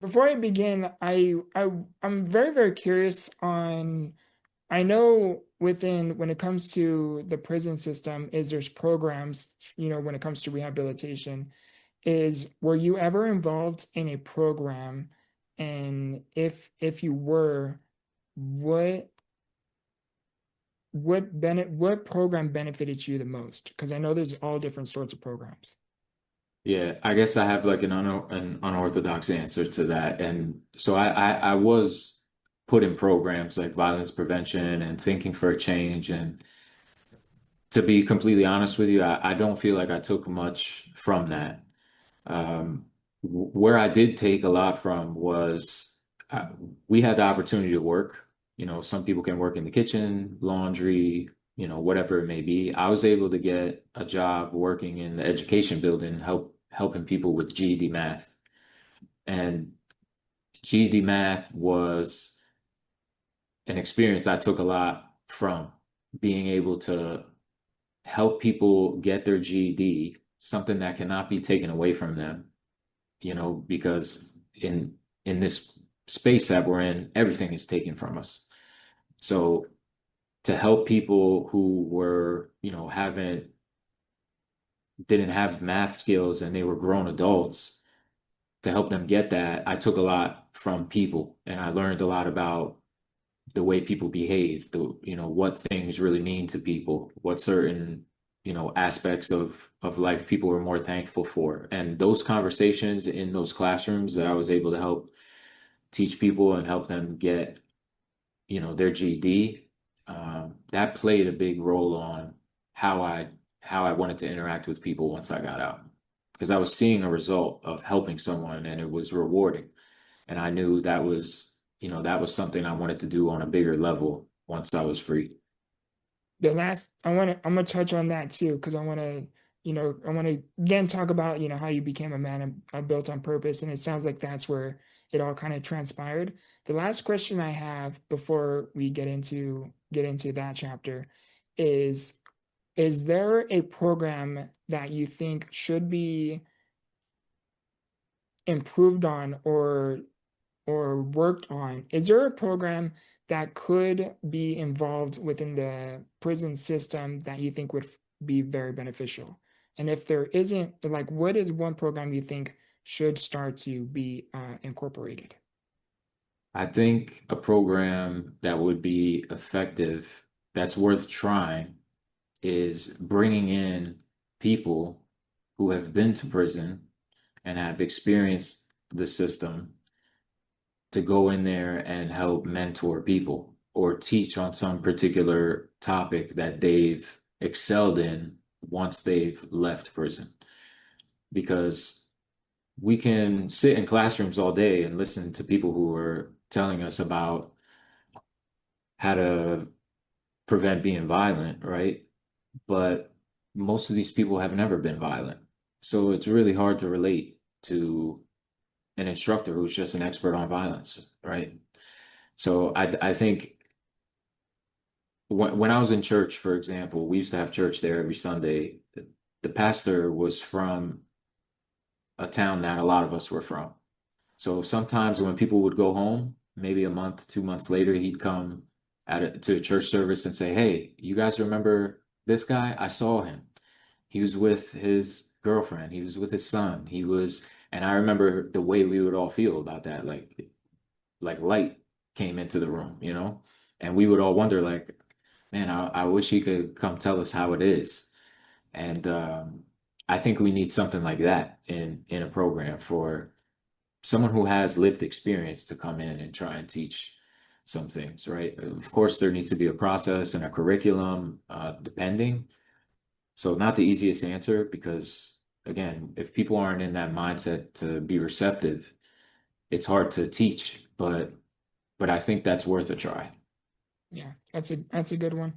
Before I begin, I'm very, very curious on, I know within, when it comes to the prison system, is there's programs, when it comes to rehabilitation, were you ever involved in a program? And if you were, what what program benefited you the most? Because I know there's all different sorts of programs. Yeah, I guess I have like an unorthodox answer to that. And so I was put in programs like violence prevention and thinking for a change. And to be completely honest with you, I don't feel like I took much from that. Where I did take a lot from was uh, we had the opportunity to work. Some people can work in the kitchen, laundry, whatever it may be. I was able to get a job working in the education building, helping people with GED math. And GED math was an experience I took a lot from being able to help people get their GED, something that cannot be taken away from them, because in this space that we're in, everything is taken from us. So to help people who were, haven't didn't have math skills and they were grown adults, to help them get that, I took a lot from people and I learned a lot about the way people behave, what things really mean to people, what certain, aspects of life people are more thankful for. And those conversations in those classrooms that I was able to help teach people and help them get, their GED, that played a big role on how I how I wanted to interact with people once I got out. Because I was seeing a result of helping someone and it was rewarding. And I knew that was something I wanted to do on a bigger level once I was free. I'm gonna touch on that too, because I want to again talk about, how you became a man built on purpose, and it sounds like that's where it all kind of transpired. The last question I have before we get into that chapter is is there a program that you think should be improved on or worked on? Is there a program that could be involved within the prison system that you think would be very beneficial? And if there isn't, like, what is one program you think should start to be incorporated? I think a program that would be effective, that's worth trying, is bringing in people who have been to prison and have experienced the system to go in there and help mentor people or teach on some particular topic that they've excelled in once they've left prison. Because we can sit in classrooms all day and listen to people who are telling us about how to prevent being violent, right? But most of these people have never been violent. So it's really hard to relate to an instructor who's just an expert on violence, right? So I think when I was in church, for example, we used to have church there every Sunday. The pastor was from a town that a lot of us were from. So sometimes when people would go home, maybe a month, 2 months later, he'd come to a church service and say, "Hey, you guys remember this guy? I saw him. He was with his girlfriend. He was with his son. And I remember the way we would all feel about that. Like light came into the room, and we would all wonder, like, man, I wish he could come tell us how it is. And I think we need something like that in a program for someone who has lived experience to come in and try and teach some things, right? Of course, there needs to be a process and a curriculum, depending. So not the easiest answer because again, if people aren't in that mindset to be receptive, it's hard to teach, but I think that's worth a try. Yeah, that's a good one.